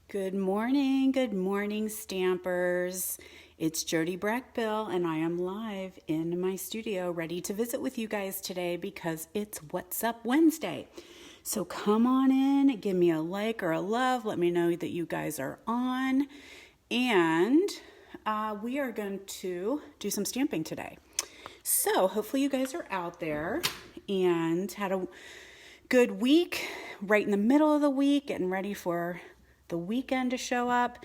Good morning, Stampers. It's Jody Brackbill, and I am live in my studio ready to visit with you guys today because it's What's Up Wednesday. So come on in, give me a like or a love, let me know that you guys are on, and we are going to do some stamping today. So hopefully you guys are out there and had a good week, right in the middle of the week, getting ready for the weekend to show up.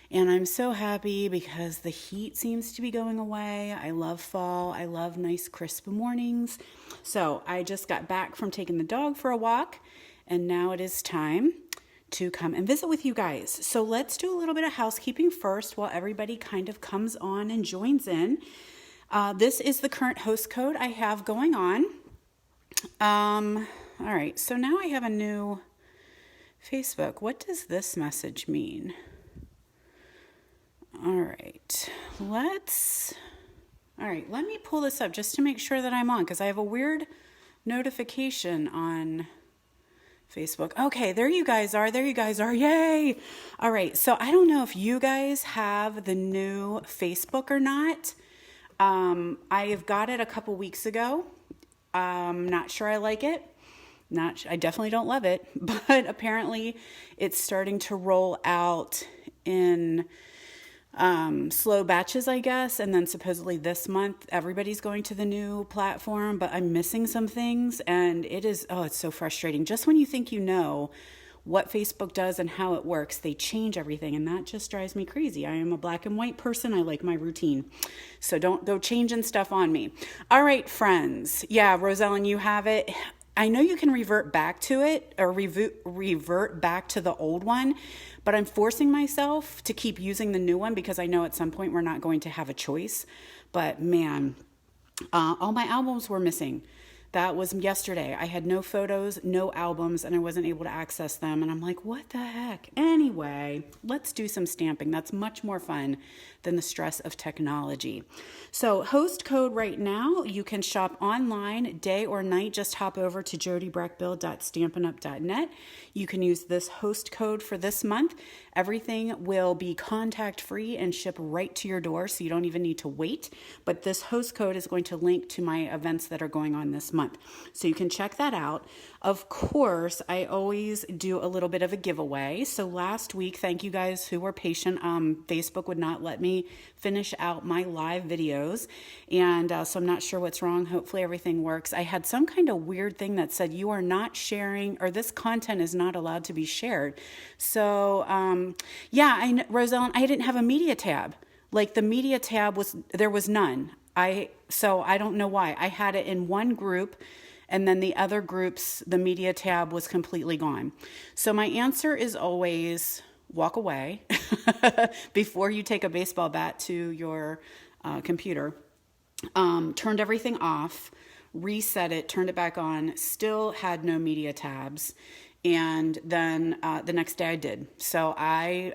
And I'm so happy because the heat seems to be going away. I love fall. I love nice crisp mornings. So I just got back from taking the dog for a walk, and now it is time to come and visit with you guys. So let's do a little bit of housekeeping first while everybody kind of comes on and joins in. This is the current host code I have going on. All right, so now I have a new Facebook. What does this message mean? All right, let me pull this up just to make sure that I'm on, because I have a weird notification on Facebook. Okay, there you guys are. Yay. All right, so I don't know if you guys have the new Facebook or not. I have got it a couple weeks ago. Not sure I like it. I definitely don't love it, but apparently it's starting to roll out in slow batches, I guess. And then supposedly this month, everybody's going to the new platform, but I'm missing some things. And it's so frustrating. Just when you think you know what Facebook does and how it works, they change everything. And that just drives me crazy. I am a black and white person. I like my routine. So don't go changing stuff on me. All right, friends. Yeah, Rosellen, you have it. I know you can revert back to it or revert back to the old one, but I'm forcing myself to keep using the new one because I know at some point we're not going to have a choice. But man, all my albums were missing. That was yesterday. I had no photos, no albums, and I wasn't able to access them. And I'm like, what the heck? Anyway, let's do some stamping. That's much more fun than the stress of technology. So host code right now, you can shop online day or night. Just hop over to jodybrackbill.stampinup.net. You can use this host code for this month. Everything will be contact free and ship right to your door, so you don't even need to wait. But this host code is going to link to my events that are going on this month. So you can check that out. Of course, I always do a little bit of a giveaway. So last week, thank you guys who were patient. Facebook would not let me finish out my live videos. And so I'm not sure what's wrong. Hopefully everything works. I had some kind of weird thing that said you are not sharing, or this content is not allowed to be shared. So Rosellen, I didn't have a media tab. Like the media tab there was none. So I don't know why. I had it in one group, and then the other groups, the media tab was completely gone. So my answer is always walk away before you take a baseball bat to your computer. Turned everything off, reset it, turned it back on, still had no media tabs. And then the next day I did. So I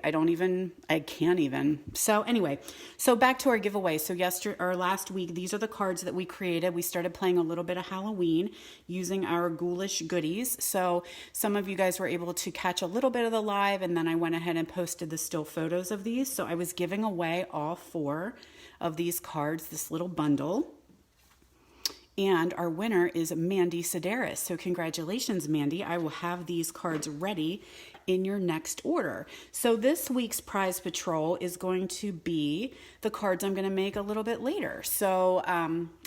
can't even. So anyway, so back to our giveaway. So last week, these are the cards that we created. We started playing a little bit of Halloween using our ghoulish goodies. So some of you guys were able to catch a little bit of the live, and then I went ahead and posted the still photos of these. So I was giving away all 4 of these cards, this little bundle. And our winner is Mandy Sedaris. So congratulations, Mandy. I will have these cards ready in your next order. So this week's prize patrol is going to be the cards I'm going to make a little bit later. So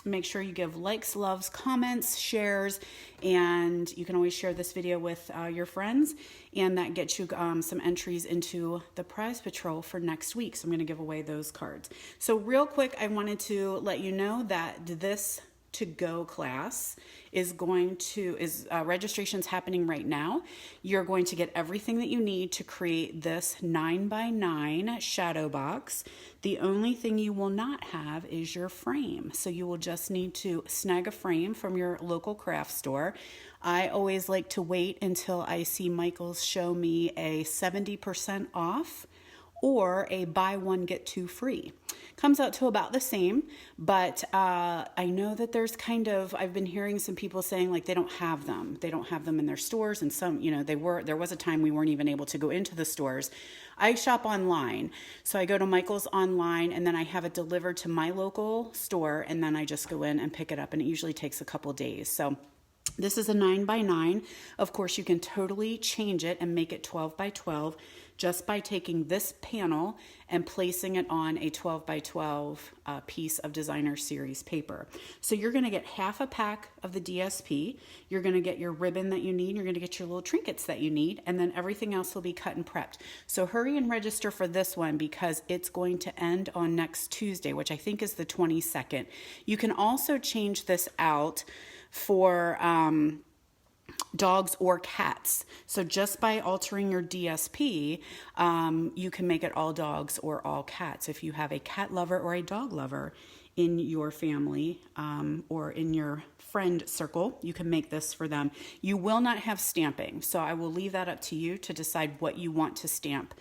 make sure you give likes, loves, comments, shares, and you can always share this video with your friends. And that gets you some entries into the prize patrol for next week. So I'm going to give away those cards. So real quick, I wanted to let you know that this to-go class registration's happening right now. You're going to get everything that you need to create this 9x9 shadow box. The only thing you will not have is your frame. So you will just need to snag a frame from your local craft store. I always like to wait until I see Michael's show me a 70% off or a buy one, get two free. Comes out to about the same, but I know that there's I've been hearing some people saying like they don't have them. They don't have them in their stores, and some, there was a time we weren't even able to go into the stores. I shop online. So I go to Michael's online, and then I have it delivered to my local store, and then I just go in and pick it up, and it usually takes a couple days. So this is a 9x9. Of course, you can totally change it and make it 12x12 just by taking this panel and placing it on a 12x12 piece of designer series paper. So you're going to get half a pack of the DSP. You're going to get your ribbon that you need. You're going to get your little trinkets that you need, and then everything else will be cut and prepped. So hurry and register for this one because it's going to end on next Tuesday, which I think is the 22nd. You can also change this out for dogs or cats. So just by altering your DSP, you can make it all dogs or all cats. If you have a cat lover or a dog lover in your family or in your friend circle, you can make this for them. You will not have stamping, so I will leave that up to you to decide what you want to stamp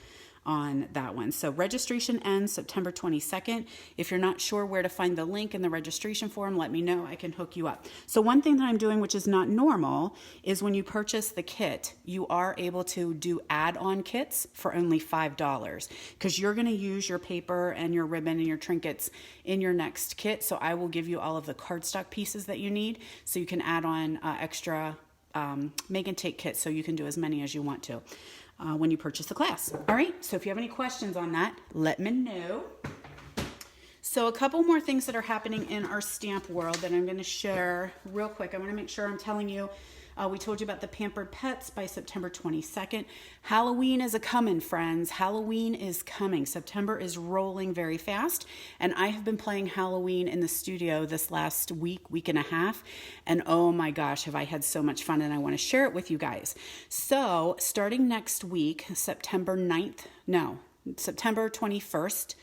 on that one. So registration ends September 22nd. If you're not sure where to find the link in the registration form, let me know. I can hook you up. So one thing that I'm doing, which is not normal, is when you purchase the kit, you are able to do add-on kits for only $5 because you're going to use your paper and your ribbon and your trinkets in your next kit. So I will give you all of the cardstock pieces that you need so you can add on extra make and take kits so you can do as many as you want to. When you purchase the class. All right, so if you have any questions on that, let me know. So a couple more things that are happening in our stamp world that I'm going to share real quick. I want to make sure I'm telling you, we told you about the Pampered Pets by September 22nd. Halloween is a-coming, friends. Halloween is coming. September is rolling very fast, and I have been playing Halloween in the studio this last week and a half, and oh my gosh, have I had so much fun, and I want to share it with you guys. So starting next week, September 21st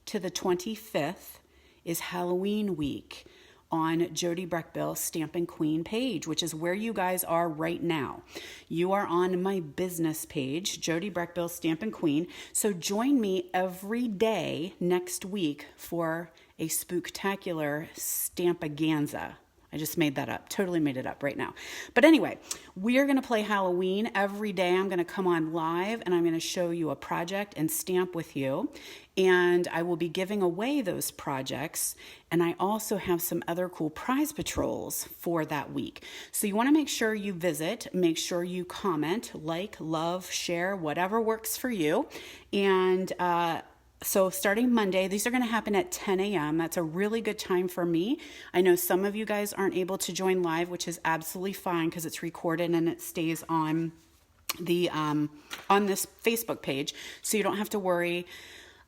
to the 25th is Halloween week on Jody Breckbill Stampin' Queen page, which is where you guys are right now. You are on my business page, Jody Breckbill Stampin' Queen. So join me every day next week for a spooktacular Stampaganza. I just made that up. Totally made it up right now. But anyway, we are going to play Halloween every day. I'm going to come on live and I'm going to show you a project and stamp with you. And I will be giving away those projects. And I also have some other cool prize patrols for that week. So you want to make sure you visit, make sure you comment, like, love, share, whatever works for you. And, so starting Monday, these are going to happen at 10 a.m. That's a really good time for me. I know some of you guys aren't able to join live, which is absolutely fine because it's recorded and it stays on the on this Facebook page. So you don't have to worry.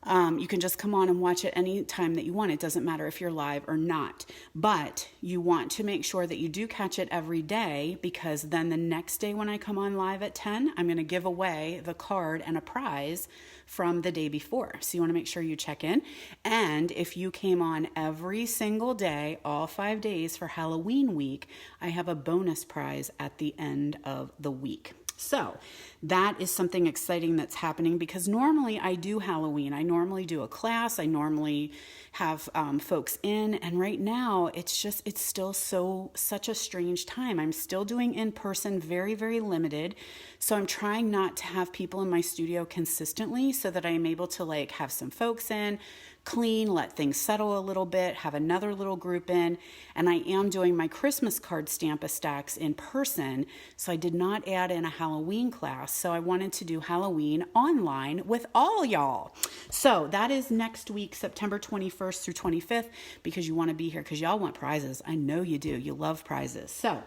You can just come on and watch it any time that you want. It doesn't matter if you're live or not. But you want to make sure that you do catch it every day because then the next day when I come on live at 10, I'm going to give away the card and a prize from the day before. So you want to make sure you check in. And if you came on every single day, all 5 days for Halloween week, I have a bonus prize at the end of the week. So that is something exciting that's happening because normally I do Halloween. I normally do a class. I normally have folks in. And right now it's still such a strange time. I'm still doing in person, very, very limited. So I'm trying not to have people in my studio consistently so that I'm able to like have some folks in, clean, let things settle a little bit, have another little group in, and I am doing my Christmas card Stamp-A-Stacks in person, so I did not add in a Halloween class, so I wanted to do Halloween online with all y'all. So that is next week, September 21st through 25th, because you want to be here, because y'all want prizes. I know you do. You love prizes. So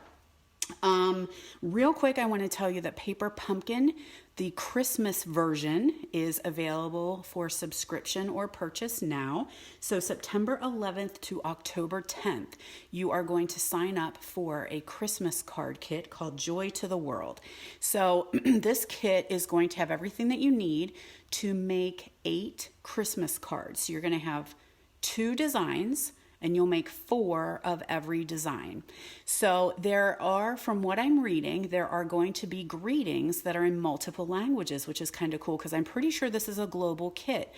real quick, I want to tell you that Paper Pumpkin, the Christmas version, is available for subscription or purchase now. So September 11th to October 10th, you are going to sign up for a Christmas card kit called Joy to the World. So this kit is going to have everything that you need to make 8 Christmas cards. So you're going to have 2 designs, and you'll make 4 of every design. So there are, from what I'm reading, there are going to be greetings that are in multiple languages, which is kind of cool because I'm pretty sure this is a global kit.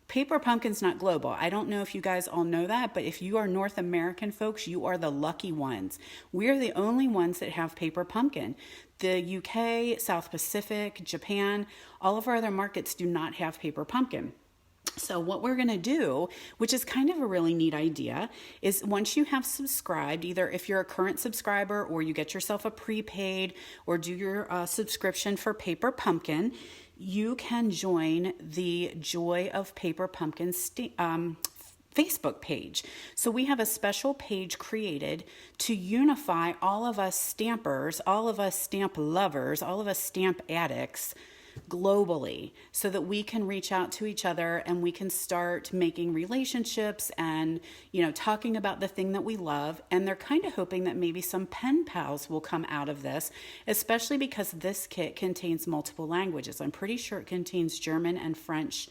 Paper Pumpkin's not global. I don't know if you guys all know that, but if you are North American folks, you are the lucky ones. We're the only ones that have Paper Pumpkin. The UK, South Pacific, Japan, all of our other markets do not have Paper Pumpkin. So what we're going to do, which is kind of a really neat idea, is once you have subscribed, either if you're a current subscriber or you get yourself a prepaid or do your subscription for Paper Pumpkin, you can join the Joy of Paper Pumpkin Facebook page. So we have a special page created to unify all of us stampers, all of us stamp lovers, all of us stamp addicts globally, so that we can reach out to each other and we can start making relationships and, talking about the thing that we love. And they're kind of hoping that maybe some pen pals will come out of this, especially because this kit contains multiple languages. I'm pretty sure it contains German and French,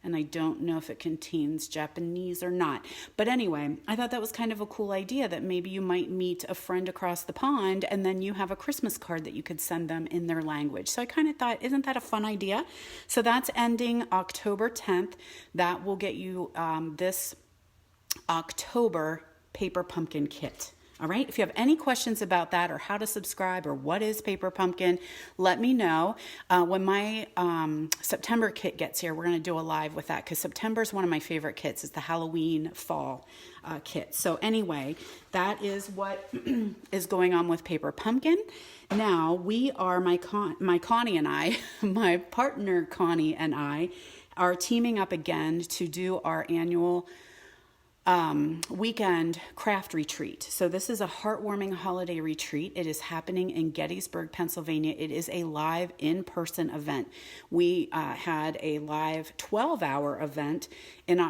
and I don't know if it contains Japanese or not. But anyway, I thought that was kind of a cool idea, that maybe you might meet a friend across the pond and then you have a Christmas card that you could send them in their language. So I kind of thought, isn't that a fun idea? So that's ending October 10th. That will get you this October Paper Pumpkin kit. All right. If you have any questions about that or how to subscribe or what is Paper Pumpkin, let me know. When my September kit gets here, we're going to do a live with that, because September is one of my favorite kits. It's the Halloween fall kit. So anyway, that is what is going on with Paper Pumpkin. Now we are, my Connie and I, my partner Connie and I are teaming up again to do our annual weekend craft retreat. So this is a heartwarming holiday retreat. It is happening in Gettysburg, Pennsylvania. It is a live in-person event. We had a live 12-hour event in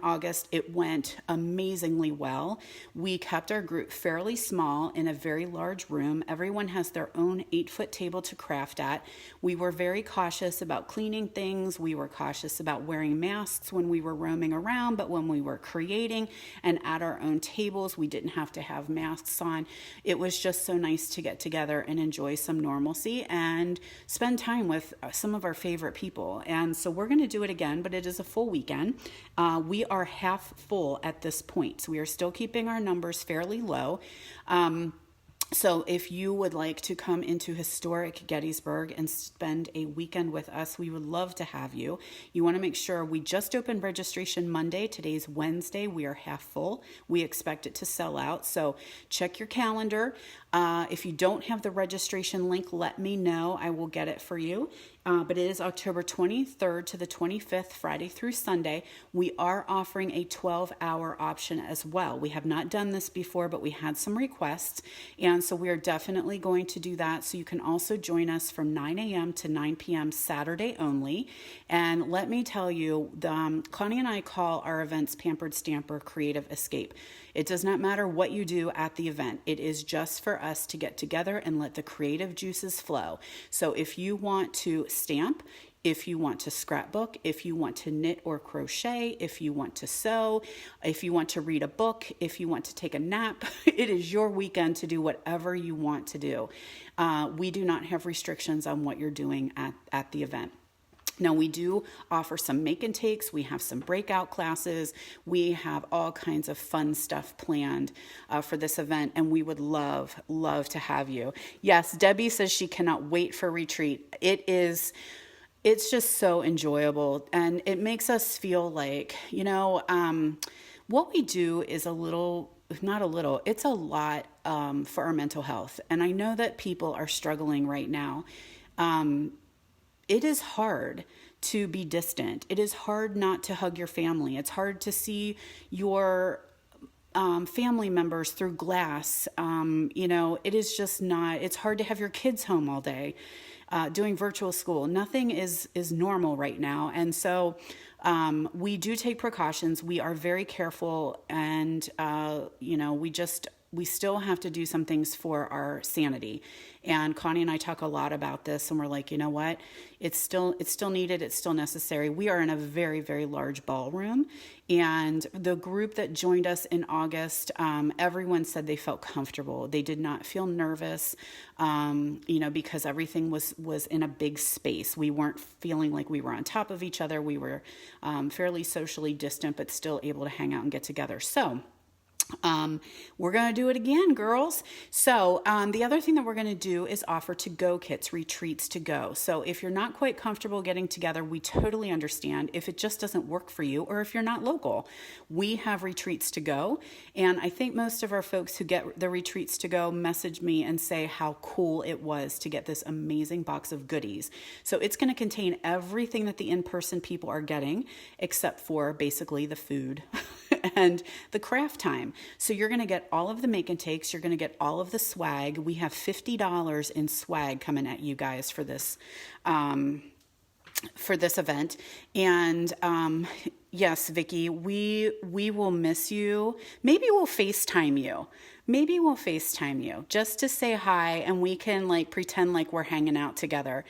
August. It went amazingly well. We kept our group fairly small in a very large room. Everyone has their own 8-foot table to craft at. We were very cautious about cleaning things. We were cautious about wearing masks when we were roaming around, but when we were creating and at our own tables, we didn't have to have masks on. It was just so nice to get together and enjoy some normalcy and spend time with some of our favorite people. And so we're going to do it again, but it is a full weekend. We are half full at this point, so we are still keeping our numbers fairly low. So if you would like to come into historic Gettysburg and spend a weekend with us, we would love to have you. You want to make sure, we just opened registration Monday. Today's Wednesday. We are half full. We expect it to sell out. So check your calendar. If you don't have the registration link, let me know. I will get it for you. But it is October 23rd to the 25th, Friday through Sunday. We are offering a 12-hour option as well. We have not done this before, but we had some requests. And so we are definitely going to do that. So you can also join us from 9 a.m. to 9 p.m. Saturday only. And let me tell you, Connie and I call our events Pampered Stamper Creative Escape. It does not matter what you do at the event. It is just for us to get together and let the creative juices flow. So if you want to stamp, if you want to scrapbook, if you want to knit or crochet, if you want to sew, if you want to read a book, if you want to take a nap, it is your weekend to do whatever you want to do. We do not have restrictions on what you're doing at the event. Now, we do offer some make and takes. We have some breakout classes. We have all kinds of fun stuff planned for this event, and we would love to have you. Yes, Debbie says she cannot wait for retreat. It's just so enjoyable, and it makes us feel like, what we do is a little, not a little, it's a lot for our mental health. And I know that people are struggling right now. It is hard to be distant. It is hard not to hug your family. It's hard to see your family members through glass. It is just not, it's hard to have your kids home all day doing virtual school. Nothing is normal right now. And so we do take precautions. We are very careful, and, we just we still have to do some things for our sanity. And Connie and I talk a lot about this, and we're like, you know what? It's still needed. It's still necessary. We are in a very, very large ballroom, and the group that joined us in August, everyone said they felt comfortable. They did not feel nervous, because everything was in a big space. We weren't feeling like we were on top of each other. We were fairly socially distant, but still able to hang out and get together. So we're going to do it again, girls. So the other thing that we're going to do is offer to-go kits, retreats to go. So if you're not quite comfortable getting together, we totally understand. If it just doesn't work for you, or if you're not local, we have retreats to go. And I think most of our folks who get the retreats to go message me and say how cool it was to get this amazing box of goodies. So it's going to contain everything that the in-person people are getting, except for basically the food and the craft time. So you're going to get all of the make and takes. You're going to get all of the swag. We have $50 in swag coming at you guys for this event. And yes, Vicki, we will miss you. Maybe we'll FaceTime you just to say hi, and we can like pretend like we're hanging out together.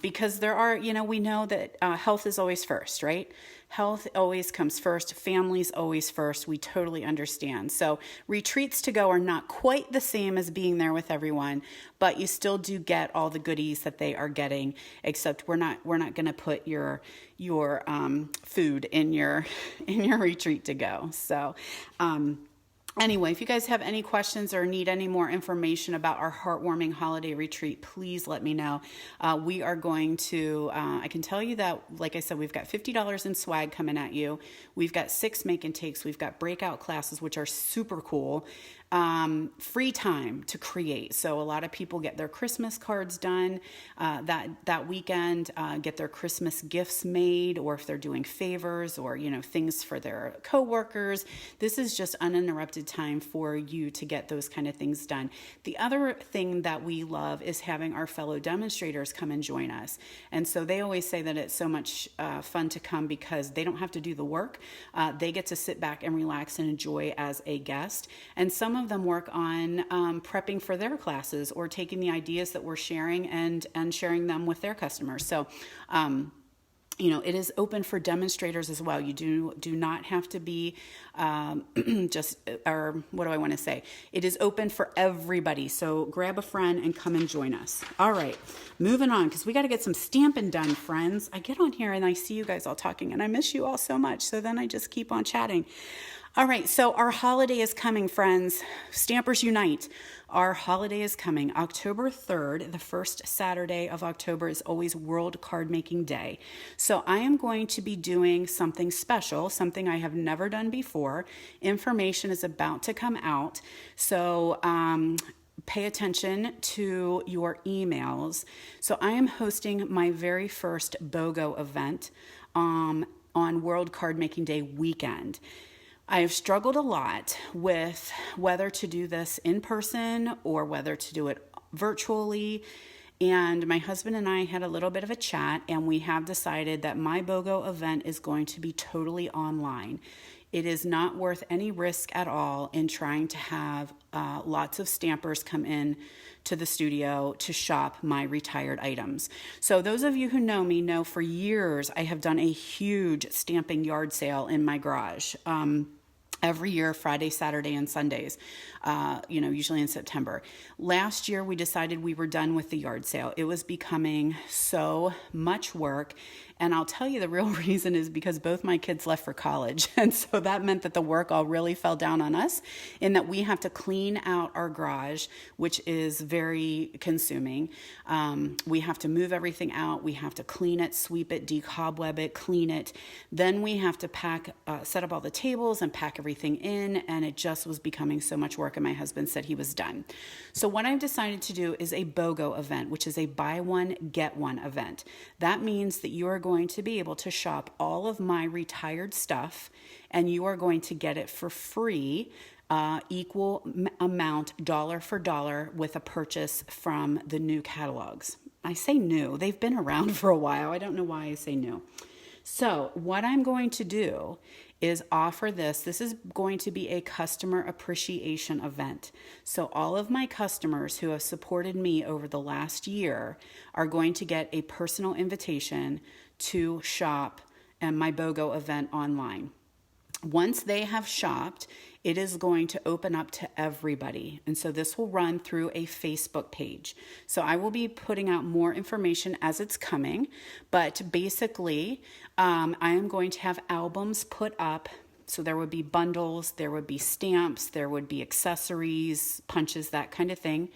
Because there are, we know that health is always first, right? Health always comes first. Family's always first. We totally understand. So retreats to go are not quite the same as being there with everyone, but you still do get all the goodies that they are getting, except we're not going to put your food in your retreat to go. So, anyway, if you guys have any questions or need any more information about our heartwarming holiday retreat, please let me know. We are going to, I can tell you that, like I said, we've got $50 in swag coming at you. We've got 6 make and takes. We've got breakout classes, which are super cool. Free time to create. So a lot of people get their Christmas cards done that weekend, get their Christmas gifts made, or if they're doing favors or, things for their coworkers. This is just uninterrupted time for you to get those kind of things done. The other thing that we love is having our fellow demonstrators come and join us. And so they always say that it's so much fun to come because they don't have to do the work. They get to sit back and relax and enjoy as a guest. And some of them work on prepping for their classes, or taking the ideas that we're sharing and sharing them with their customers. So, it is open for demonstrators as well. You do not have to be It is open for everybody. So grab a friend and come and join us. All right, moving on, because we got to get some stamping done, friends. I get on here and I see you guys all talking, and I miss you all so much. So then I just keep on chatting. All right, so our holiday is coming, friends. Stampers Unite. Our holiday is coming. October 3rd, the first Saturday of October, is always World Card Making Day. So I am going to be doing something special, something I have never done before. Information is about to come out. So pay attention to your emails. So I am hosting my very first BOGO event on World Card Making Day weekend. I have struggled a lot with whether to do this in person or whether to do it virtually. And my husband and I had a little bit of a chat, and we have decided that my BOGO event is going to be totally online. It is not worth any risk at all in trying to have lots of stampers come in to the studio to shop my retired items. So those of you who know me know for years I have done a huge stamping yard sale in my garage. Every year, Friday, Saturday, and Sundays, usually in September. Last year, we decided we were done with the yard sale. It was becoming so much work. And I'll tell you the real reason is because both my kids left for college. And so that meant that the work all really fell down on us, in that we have to clean out our garage, which is very consuming. We have to move everything out. We have to clean it, sweep it, decobweb it, clean it. Then we have to set up all the tables and pack everything in. And it just was becoming so much work. And my husband said he was done. So what I've decided to do is a BOGO event, which is a buy one, get one event. That means that you are going to be able to shop all of my retired stuff, and you are going to get it for free, equal amount, dollar for dollar, with a purchase from the new catalogs. I say new. They've been around for a while. I don't know why I say new. So what I'm going to do is offer this. This is going to be a customer appreciation event. So all of my customers who have supported me over the last year are going to get a personal invitation to shop at my BOGO event online. Once they have shopped, it is going to open up to everybody. And so this will run through a Facebook page. So I will be putting out more information as it's coming, but basically I am going to have albums put up. So there would be bundles, there would be stamps, there would be accessories, punches, that kind of thing.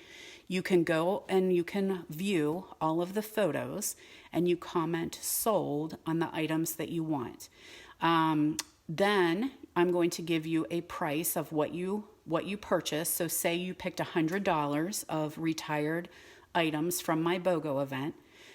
You can go and you can view all of the photos and you comment sold on the items that you want. Then I'm going to give you a price of what you purchase. So say you picked $100 of retired items from my BOGO event.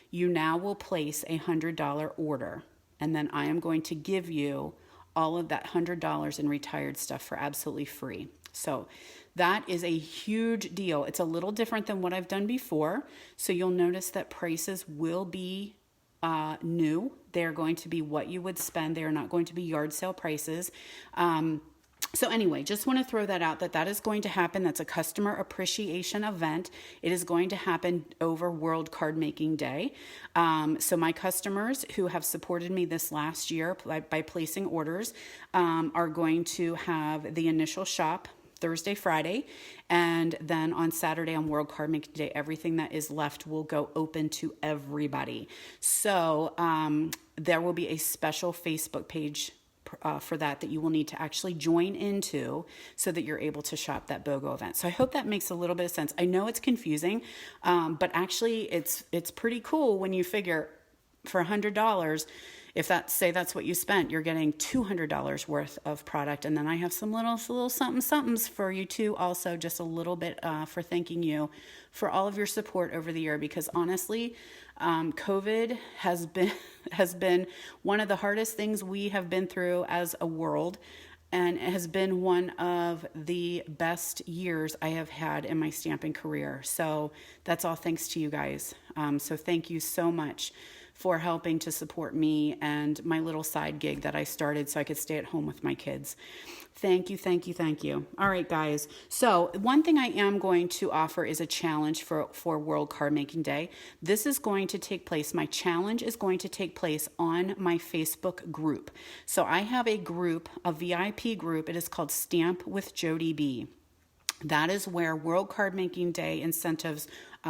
You now will place a $100 order. And then I am going to give you all of that $100 in retired stuff for absolutely free. So that is a huge deal. It's a little different than what I've done before. So you'll notice that prices will be new. They're going to be what you would spend. They are not going to be yard sale prices. So anyway, just want to throw that out that is going to happen. That's a customer appreciation event. It is going to happen over World Card Making Day. So my customers who have supported me this last year by placing orders are going to have the initial shop Thursday, Friday, and then on Saturday on World Card Making Day, everything that is left will go open to everybody. So there will be a special Facebook page for that you will need to actually join into so that you're able to shop that BOGO event. So I hope that makes a little bit of sense. I know it's confusing, but actually it's pretty cool when you figure for $100, if that's what you spent, you're getting $200 worth of product. And then I have some little somethings for you too. Also, just a little bit for thanking you for all of your support over the year, because honestly, COVID has been one of the hardest things we have been through as a world. And it has been one of the best years I have had in my stamping career. So that's all thanks to you guys. So thank you so much for helping to support me and my little side gig that I started so I could stay at home with my kids. Thank you, thank you, thank you. All right, guys. So one thing I am going to offer is a challenge for World Card Making Day. This is going to take place. My challenge is going to take place on my Facebook group. So I have a group, a VIP group. It is called Stamp with Jody B. That is where World Card Making Day incentives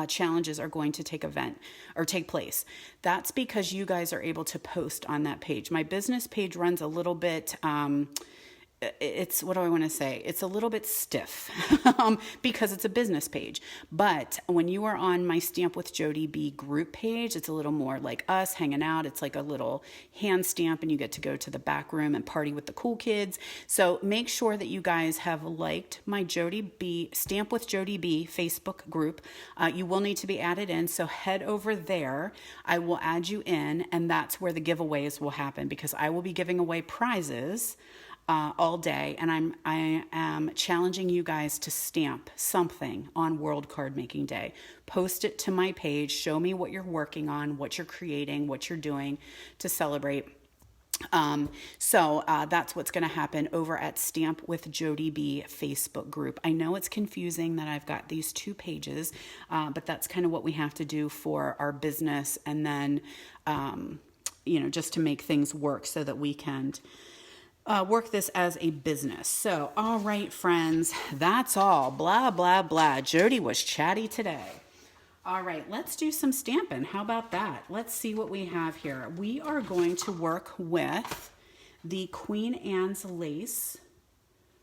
challenges are going to take place. That's because you guys are able to post on that page. My business page runs a little bit, what do I want to say? It's a little bit stiff because it's a business page. But when you are on my Stamp with Jody B group page, it's a little more like us hanging out. It's like a little hand stamp and you get to go to the back room and party with the cool kids. So make sure that you guys have liked my Stamp with Jody B Facebook group. You will need to be added in. So head over there. I will add you in, and that's where the giveaways will happen, because I will be giving away prizes all day, and I am challenging you guys to stamp something on World Card Making Day. Post it to my page. Show me what you're working on, what you're creating, what you're doing to celebrate. So that's what's going to happen over at Stamp with Jody B Facebook group. I know it's confusing that I've got these two pages, but that's kind of what we have to do for our business, and then just to make things work so that we can work this as a business. So, all right, friends, that's all. Blah, blah, blah. Jody was chatty today. All right, let's do some stamping. How about that? Let's see what we have here. We are going to work with the Queen Anne's Lace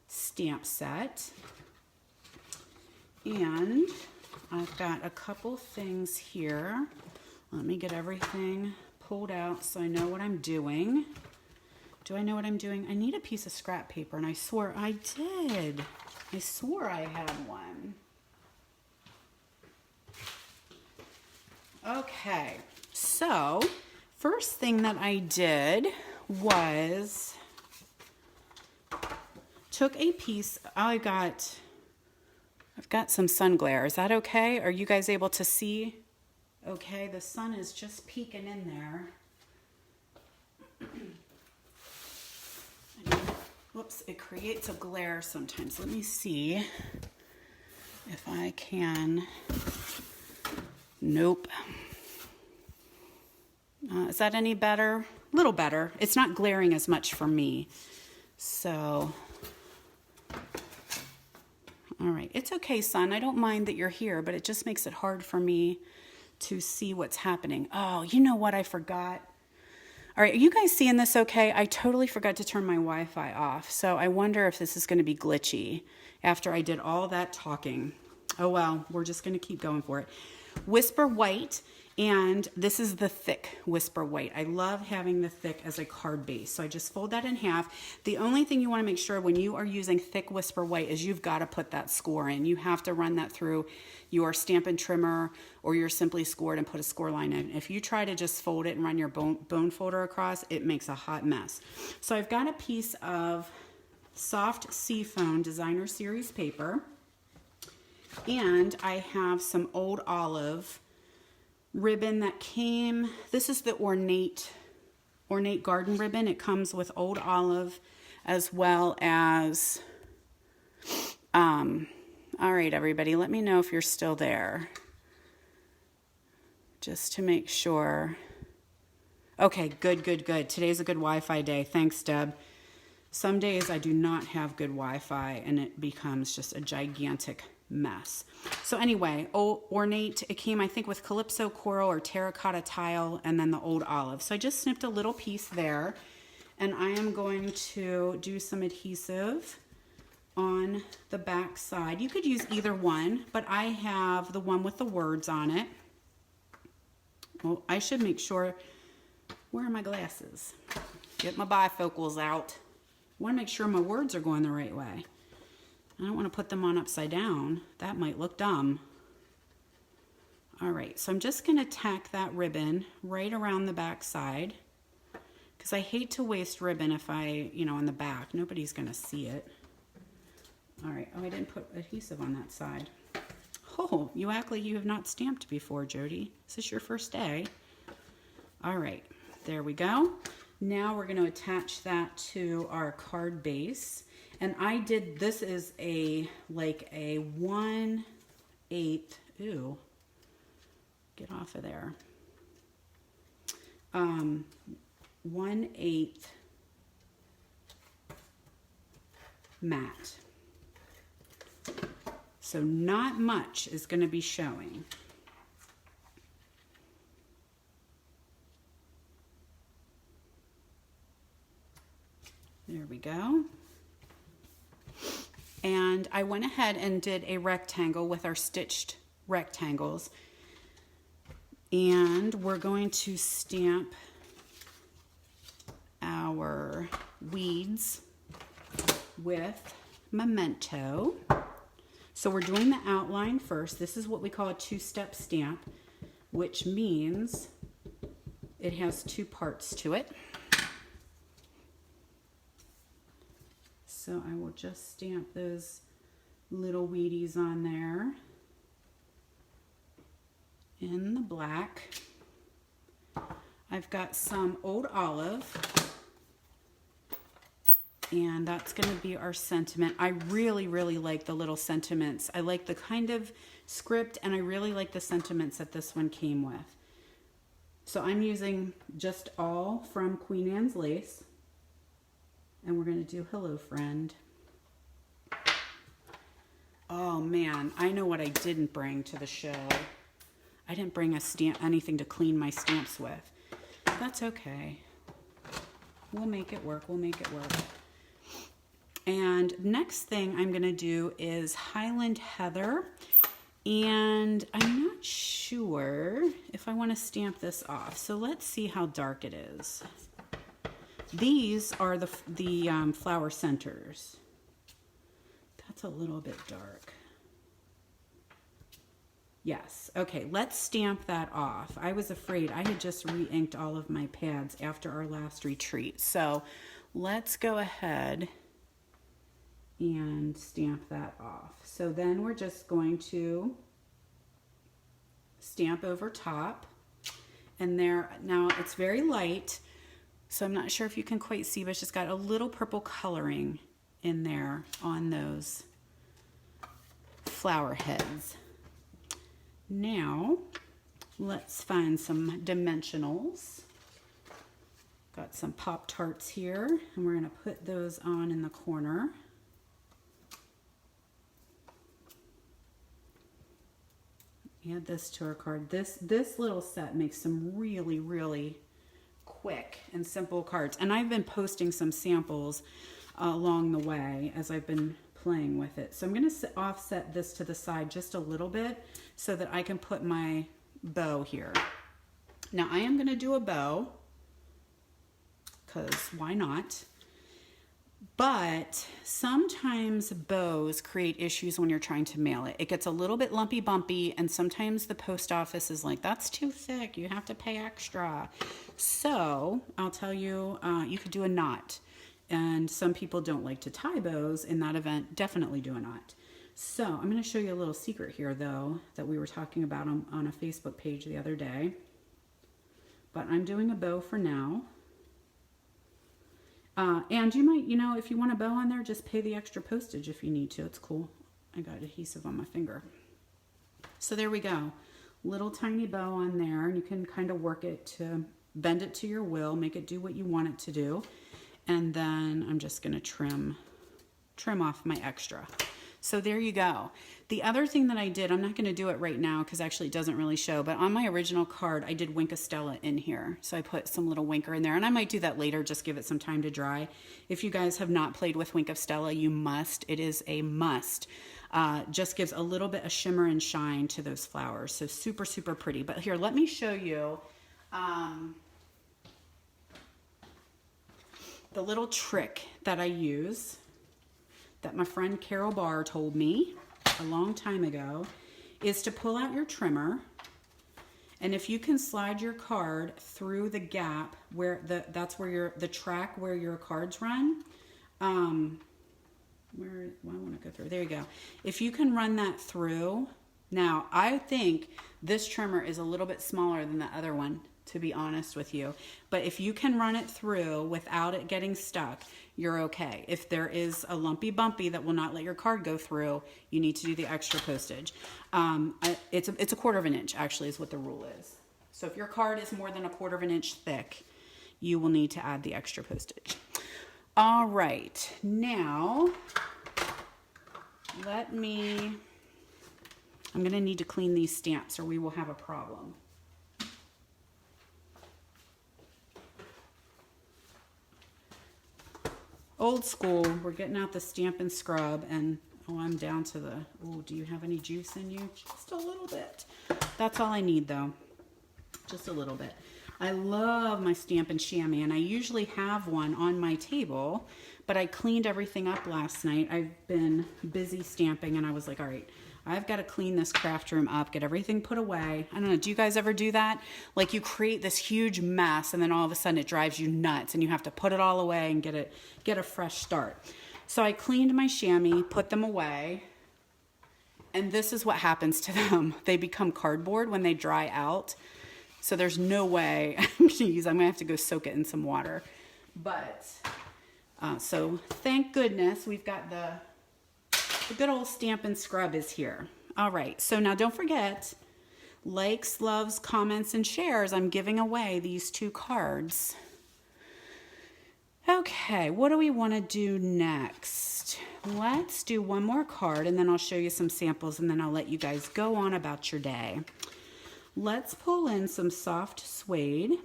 stamp set. And I've got a couple things here. Let me get everything pulled out so I know what I'm doing. Do I know what I'm doing? I need a piece of scrap paper, and I swore I did. I swore I had one. Okay, so first thing that I did was took a piece. I've got some sun glare. Is that okay? Are you guys able to see? Okay, the sun is just peeking in there. Whoops, it creates a glare sometimes. Let me see if I can. Nope. Is that any better? A little better. It's not glaring as much for me. So, all right. It's okay, son. I don't mind that you're here, but it just makes it hard for me to see what's happening. Oh, you know what I forgot? All right, are you guys seeing this okay? I totally forgot to turn my Wi-Fi off, so I wonder if this is going to be glitchy after I did all that talking. Oh well, we're just going to keep going for it. Whisper White, and this is the thick Whisper White. I love having the thick as a card base, so I just fold that in half. The only thing you want to make sure when you are using thick Whisper White is you've got to put that score in. You have to run that through your Stampin' Trimmer or your Simply Scored and put a score line in. If you try to just fold it and run your bone folder across, it makes a hot mess. So I've got a piece of soft Seafoam Designer Series paper, and I have some Old Olive ribbon that came. This is the ornate garden ribbon. It comes with Old Olive as well as all right, everybody, let me know if you're still there, just to make sure. Okay, good. Today's a good Wi-Fi day. Thanks, Deb. Some days I do not have good Wi-Fi and it becomes just a gigantic mess. So anyway, ornate, it came, I think, with Calypso Coral or Terracotta Tile and then the Old Olive. So I just snipped a little piece there, and I am going to do some adhesive on the back side. You could use either one, but I have the one with the words on it. Well, I should make sure, where are my glasses? Get my bifocals out. I want to make sure my words are going the right way. I don't want to put them on upside down. That might look dumb. All right, so I'm just going to tack that ribbon right around the back side, because I hate to waste ribbon if I, in the back. Nobody's going to see it. All right. Oh, I didn't put adhesive on that side. Oh, you act like you have not stamped before, Jody. Is this your first day? All right. There we go. Now we're going to attach that to our card base. And I did, this is like a 1/8, ooh, get off of there. 1/8 matte. So not much is going to be showing. There we go. And I went ahead and did a rectangle with our stitched rectangles. And we're going to stamp our weeds with Memento. So we're doing the outline first. This is what we call a two-step stamp, which means it has two parts to it. So I will just stamp those little weedies on there in the black. I've got some Old Olive, and that's going to be our sentiment. I really like the little sentiments. I like the kind of script, and I really like the sentiments that this one came with. So I'm using just all from Queen Anne's Lace, and we're going to do Hello Friend. Oh man, I know what I didn't bring to the show. I didn't bring a stamp, anything to clean my stamps with. That's okay. We'll make it work. We'll make it work. And next thing I'm going to do is Highland Heather. And I'm not sure if I want to stamp this off. So let's see how dark it is. These are the flower centers. That's a little bit dark. Yes. Okay, let's stamp that off. I was afraid. I had just re-inked all of my pads after our last retreat. So let's go ahead and stamp that off. So then we're just going to stamp over top. And there, now it's very light, So I'm not sure if you can quite see, but it's just got a little purple coloring in there on those flower heads. Now, let's find some dimensionals. Got some Pop-Tarts here, and we're gonna put those on in the corner. Add this to our card. This little set makes some really, really quick and simple cards. And I've been posting some samples along the way as I've been playing with it. So I'm going to offset this to the side just a little bit so that I can put my bow here. Now I am going to do a bow because why not? But sometimes bows create issues when you're trying to mail it. It gets a little bit lumpy bumpy, and sometimes the post office is like, that's too thick, you have to pay extra. So I'll tell you, you could do a knot. And some people don't like to tie bows. In that event, definitely do a knot. So I'm going to show you a little secret here, though, that we were talking about on a Facebook page the other day. But I'm doing a bow for now. And you might, if you want a bow on there, just pay the extra postage if you need to. It's cool. I got adhesive on my finger. So there we go. Little tiny bow on there, and you can kind of work it to bend it to your will, make it do what you want it to do. And then I'm just going to trim off my extra. So there you go. The other thing that I did, I'm not going to do it right now because actually it doesn't really show, but on my original card, I did Wink of Stella in here. So I put some little winker in there, and I might do that later, just give it some time to dry. If you guys have not played with Wink of Stella, you must. It is a must. Just gives a little bit of shimmer and shine to those flowers. So super, super pretty. But here, let me show you the little trick that I use that my friend Carol Barr told me a long time ago, is to pull out your trimmer, and if you can slide your card through the gap where that's where the track where your cards run, I want to go through, there you go. If you can run that through, now I think this trimmer is a little bit smaller than the other one, to be honest with you, but if you can run it through without it getting stuck, you're okay. If there is a lumpy bumpy that will not let your card go through, you need to do the extra postage. It's a 1/4 of an inch actually is what the rule is. So if your card is more than a 1/4 of an inch thick, you will need to add the extra postage. All right, now I'm gonna need to clean these stamps or we will have a problem. Old school, we're getting out the Stampin' Scrub, and I'm down to the, do you have any juice in you? Just a little bit. That's all I need though, just a little bit. I love my Stampin' Chamois, and I usually have one on my table, but I cleaned everything up last night. I've been busy stamping, and I was like, all right, I've got to clean this craft room up, get everything put away. I don't know, do you guys ever do that? Like you create this huge mess and then all of a sudden it drives you nuts and you have to put it all away and get a fresh start. So I cleaned my chamois, put them away, and this is what happens to them. They become cardboard when they dry out. So there's no way I'm gonna have to go soak it in some water. But, so thank goodness we've got the good old Stampin' Scrub is here. All right, so now don't forget, likes, loves, comments, and shares. I'm giving away these 2 cards. Okay, what do we want to do next? Let's do one more card, and then I'll show you some samples, and then I'll let you guys go on about your day. Let's pull in some soft suede.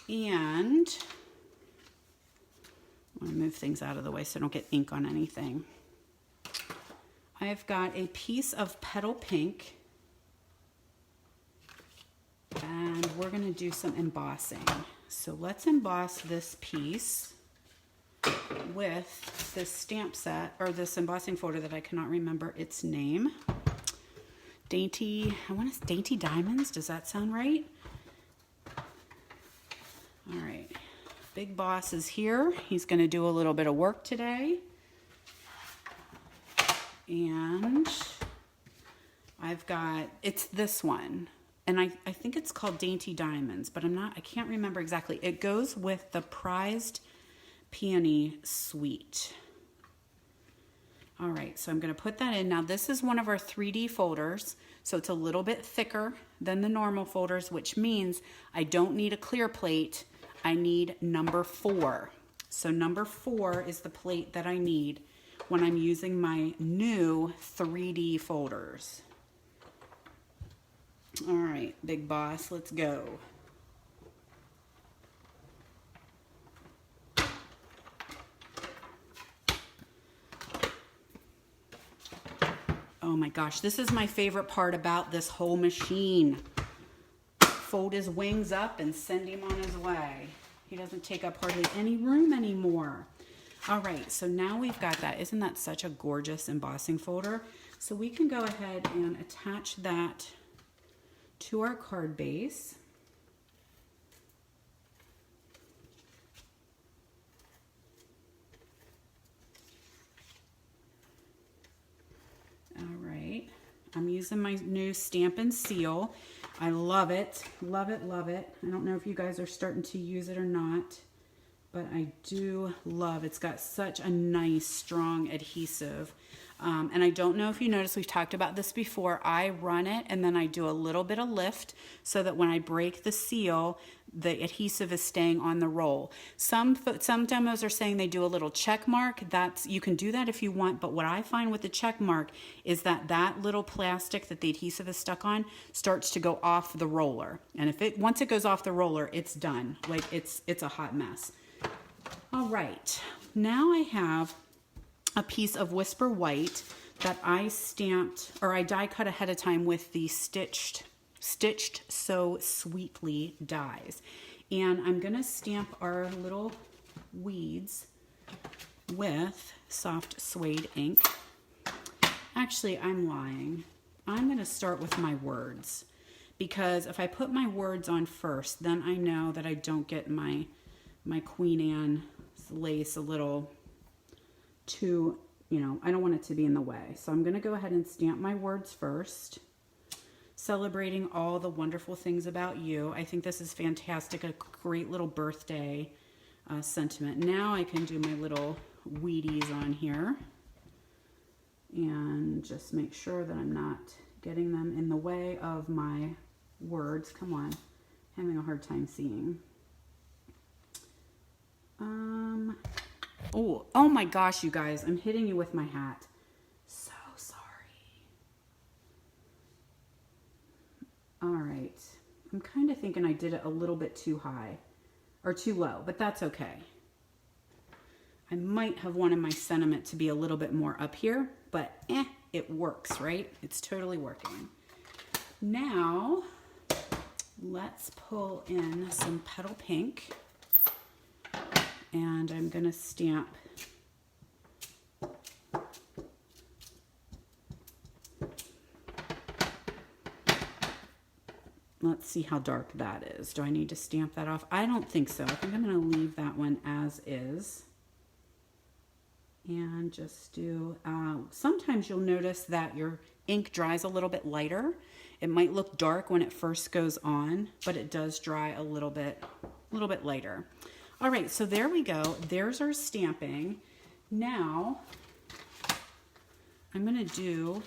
And I'm going to move things out of the way so I don't get ink on anything. I've got a piece of Petal Pink, and we're going to do some embossing. So let's emboss this piece with this stamp set, or this embossing folder that I cannot remember its name. Dainty Diamonds, does that sound right? All right. Big Boss is here. He's going to do a little bit of work today. And it's this one. and I think it's called Dainty Diamonds, but I can't remember exactly. It goes with the Prized Peony Suite. All right, so I'm going to put that in. Now this is one of our 3D folders, so it's a little bit thicker than the normal folders, which means I don't need a clear plate. I need number 4. So number 4 is the plate that I need when I'm using my new 3D folders. All right, big boss, let's go. Oh my gosh, this is my favorite part about this whole machine. Fold his wings up and send him on his way. He doesn't take up hardly any room anymore. All right, so now we've got that. Isn't that such a gorgeous embossing folder? So we can go ahead and attach that to our card base. All right, I'm using my new Stampin' Seal. I love it, love it, love it. I don't know if you guys are starting to use it or not, but I do love, it's got such a nice, strong adhesive. And I don't know if you noticed, we've talked about this before. I run it and then I do a little bit of lift so that when I break the seal, the adhesive is staying on the roll. Some demos are saying they do a little check mark. You can do that if you want, but what I find with the check mark is that that little plastic that the adhesive is stuck on starts to go off the roller. And once it goes off the roller, it's done. Like it's a hot mess. All right, now I have a piece of Whisper White that I stamped, or I die cut ahead of time with the Stitched So Sweetly dies. And I'm gonna stamp our little weeds with soft suede ink. Actually, I'm lying. I'm gonna start with my words, because if I put my words on first, then I know that I don't get my Queen Anne lace a little too, I don't want it to be in the way. So I'm going to go ahead and stamp my words first, celebrating all the wonderful things about you. I think this is fantastic, a great little birthday sentiment. Now I can do my little Wheaties on here and just make sure that I'm not getting them in the way of my words. Come on, having a hard time seeing. Oh my gosh, you guys, I'm hitting you with my hat. So sorry. All right. I'm kind of thinking I did it a little bit too high or too low, but that's okay. I might have wanted my sentiment to be a little bit more up here, but it works, right? It's totally working. Now, let's pull in some Petal Pink. And I'm going to stamp let's see how dark that is. Do I need to stamp that off? I don't think so. I think I'm going to leave that one as is. And just do, sometimes you'll notice that your ink dries a little bit lighter. It might look dark when it first goes on, but it does dry a little bit lighter. All right, so there we go. There's our stamping. Now, I'm gonna do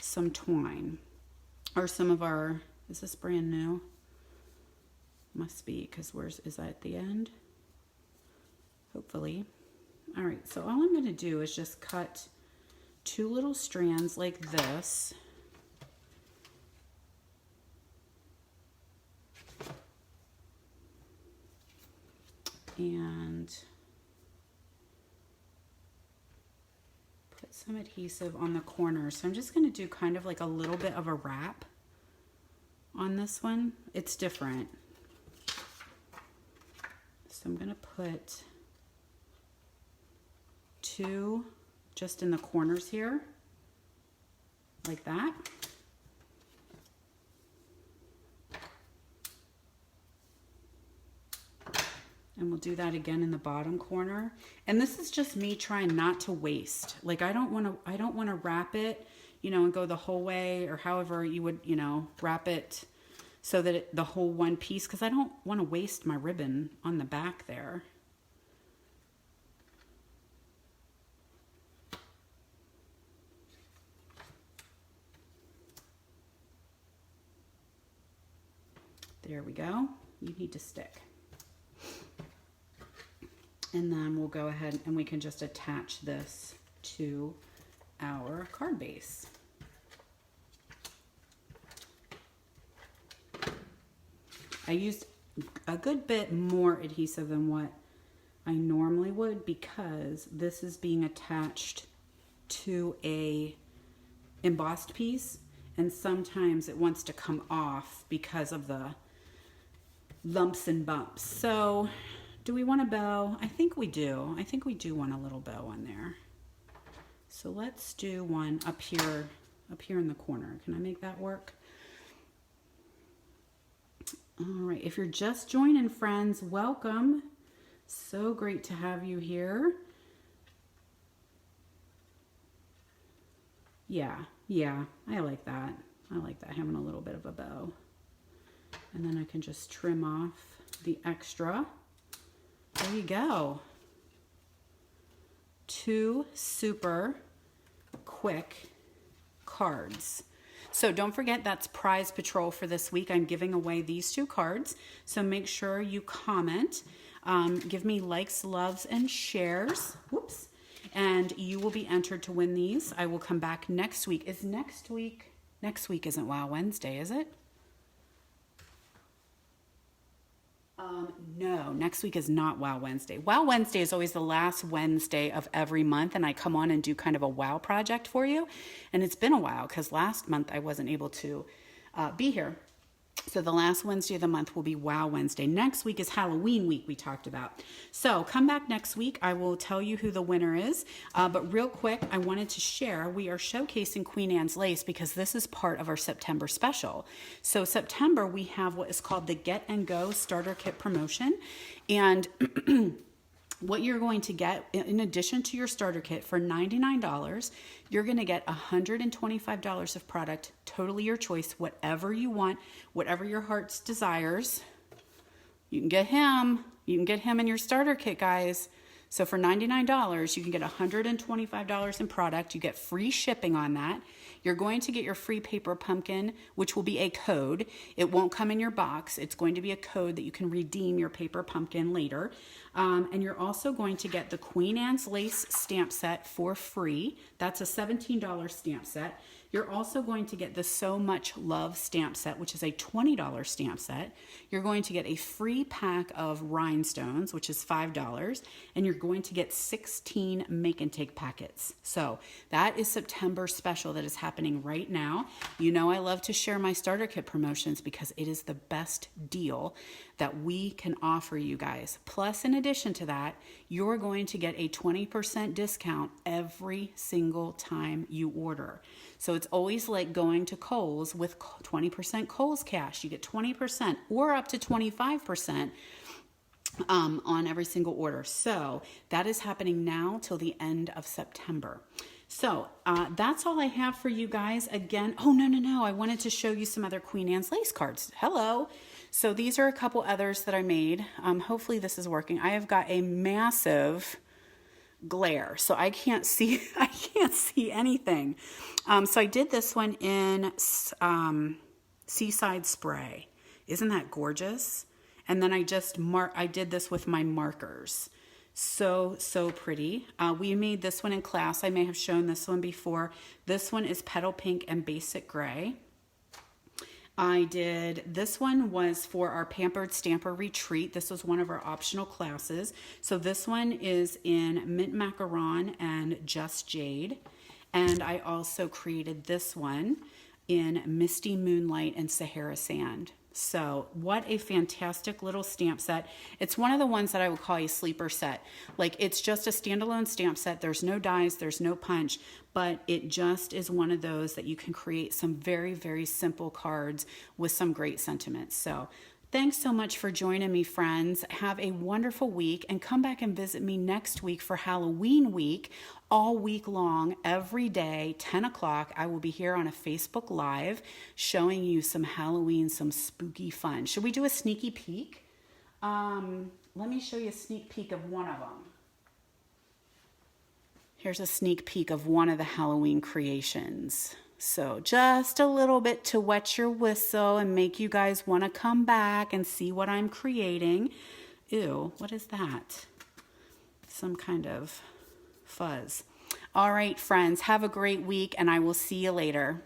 some twine, or some of our, is this brand new? Must be, because is that at the end? Hopefully. All right, so all I'm gonna do is just cut 2 little strands like this. And put some adhesive on the corners. So I'm just going to do kind of like a little bit of a wrap on this one. It's different. So I'm going to put 2 just in the corners here, like that. And we'll do that again in the bottom corner. And this is just me trying not to waste. Like I don't want to wrap it, and go the whole way, or however you would, wrap it so that the whole one piece, because I don't want to waste my ribbon on the back there. There we go. You need to stick. And then we'll go ahead and we can just attach this to our card base. I used a good bit more adhesive than what I normally would, because this is being attached to a embossed piece, and sometimes it wants to come off because of the lumps and bumps. So do we want a bow? I think we do. I think we do want a little bow on there. So let's do one up here in the corner. Can I make that work? All right, if you're just joining, friends, welcome. So great to have you here. Yeah, I like that. I like that, having a little bit of a bow. And then I can just trim off the extra. There you go. 2 super quick cards. So don't forget, that's Prize Patrol for this week. I'm giving away these 2 cards. So make sure you comment. Give me likes, loves, and shares. Whoops. And you will be entered to win these. I will come back next week. Next week isn't Wow Wednesday, is it? No, next week is not Wow Wednesday. Wow Wednesday is always the last Wednesday of every month, and I come on and do kind of a wow project for you. And it's been a while because last month I wasn't able to be here. So the last Wednesday of the month will be Wow Wednesday. Next week is Halloween week, we talked about. So come back next week. I will tell you who the winner is. But real quick, I wanted to share, we are showcasing Queen Anne's lace because this is part of our September special. So September, we have what is called the Get and Go Starter Kit promotion. And what you're going to get, in addition to your starter kit, for $99, you're going to get $125 of product, totally your choice, whatever you want, whatever your heart's desires. You can get him. You can get him in your starter kit, guys. So for $99, you can get $125 in product. You get free shipping on that. You're going to get your free paper pumpkin, which will be a code. It won't come in your box. It's going to be a code that you can redeem your paper pumpkin later. And you're also going to get the Queen Anne's Lace stamp set for free. That's a $17 stamp set. You're also going to get the So Much Love stamp set, which is a $20 stamp set. You're going to get a free pack of rhinestones, which is $5. And you're going to get 16 make and take packets. So that is September special that is happening right now. You know I love to share my starter kit promotions because it is the best deal that we can offer you guys. Plus, in addition to that, you're going to get a 20% discount every single time you order. So it's always like going to Kohl's with 20% Kohl's cash. You get 20% or up to 25% on every single order. So that is happening now till the end of September. So that's all I have for you guys. Again, oh, no. I wanted to show you some other Queen Anne's Lace cards. Hello. So these are a couple others that I made. Hopefully this is working. I have got a massive glare, so I can't see anything. So I did this one in Seaside Spray. Isn't that gorgeous? And then I did this with my markers. So pretty. We made this one in class. I may have shown this one before. This one is Petal Pink and Basic Gray. This one was for our Pampered Stamper Retreat. This was one of our optional classes. So this one is in Mint Macaron and Just Jade. And I also created this one in Misty Moonlight and Sahara Sand. So what a fantastic little stamp set. It's one of the ones that I would call a sleeper set. Like, it's just a standalone stamp set. There's no dies, there's no punch, but it just is one of those that you can create some very, very simple cards with some great sentiments. So Thanks so much for joining me, friends. Have a wonderful week and come back and visit me next week for Halloween week. All week long, every day, 10 o'clock, I will be here on a Facebook Live showing you some Halloween, some spooky fun. Should we do a sneaky peek? Let me show you a sneak peek of one of them. Here's a sneak peek of one of the Halloween creations. So just a little bit to wet your whistle and make you guys want to come back and see what I'm creating. Ew, what is that? Some kind of fuzz. All right, friends, have a great week and I will see you later.